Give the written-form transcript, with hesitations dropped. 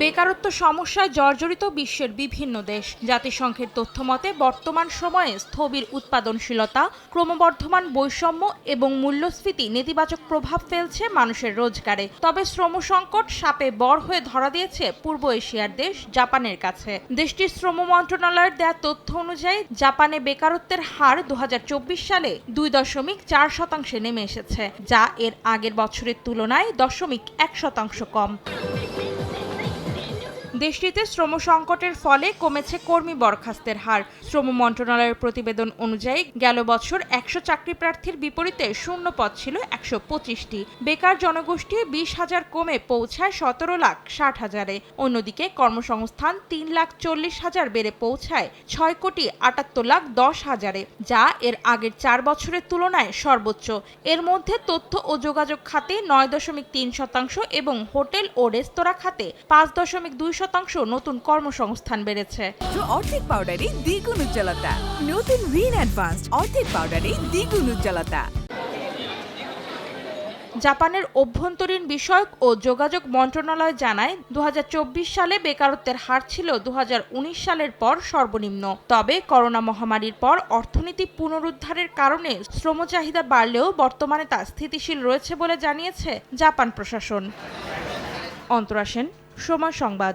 বেকারত্ব সমস্যায় জর্জরিত বিশ্বের বিভিন্ন দেশ। জাতিসংঘের তথ্যমতে বর্তমান সময়ে স্থবির উৎপাদনশীলতা, ক্রমবর্ধমান বৈষম্য এবং মূল্যস্ফীতি নেতিবাচক প্রভাব ফেলছে মানুষের রোজগারে। তবে শ্রম সংকট সাপে বর হয়ে ধরা দিয়েছে পূর্ব এশিয়ার দেশ জাপানের কাছে। দেশটির শ্রম মন্ত্রণালয়ের দেয়া তথ্য অনুযায়ী জাপানে বেকারত্বের হার ২০২৪ সালে ২.৪% নেমে এসেছে, যা এর আগের বছরের তুলনায় 0.1% কম। দেশটিতে শ্রম সংকটের ফলে কমেছে কর্মী বরখাস্তের হার। শ্রম মন্ত্রণালয়ের প্রতিবেদন অনুযায়ী গেল বছর ১০০ চাকরি প্রার্থীর বিপরীতে শূন্য পদ ছিল ১২৫টি। বেকার জনগোষ্ঠী ২০,০০০ কমে পৌঁছায় ১৭,৬০,০০০-এ। অন্যদিকে কর্মসংস্থান ৩,৪০,০০০ বেড়ে পৌঁছায় ৬,৭৮,১০,০০০-এ, যা এর আগের ৪ বছরের তুলনায় সর্বোচ্চ। এর মধ্যে তথ্য ও যোগাযোগ খাতে ৯.৩% এবং হোটেল ও রেস্তোরাঁ খাতে ৫.২% নতুন কর্মসংস্থান বেড়েছে। অর্ধেক পাউডারে দ্বিগুণ উজ্জ্বলতা, নতুন রিন অ্যাডভান্সড অর্ধেক পাউডারে দ্বিগুণ উজ্জ্বলতা। জাপানের অভ্যন্তরীণ বিষয়ক ও যোগাযোগ মন্ত্রণালয় জানায় ২০২৪ সালে বেকারত্বের হার ছিল ২০১৯ সালের পর সর্বনিম্ন। তবে করোনা মহামারীর পর অর্থনীতি পুনরুদ্ধারের কারণে শ্রম চাহিদা বাড়লেও বর্তমানে তা স্থিতিশীল রয়েছে বলে জানিয়েছে জাপান প্রশাসন। অন্তরা সেন, সময় সংবাদ।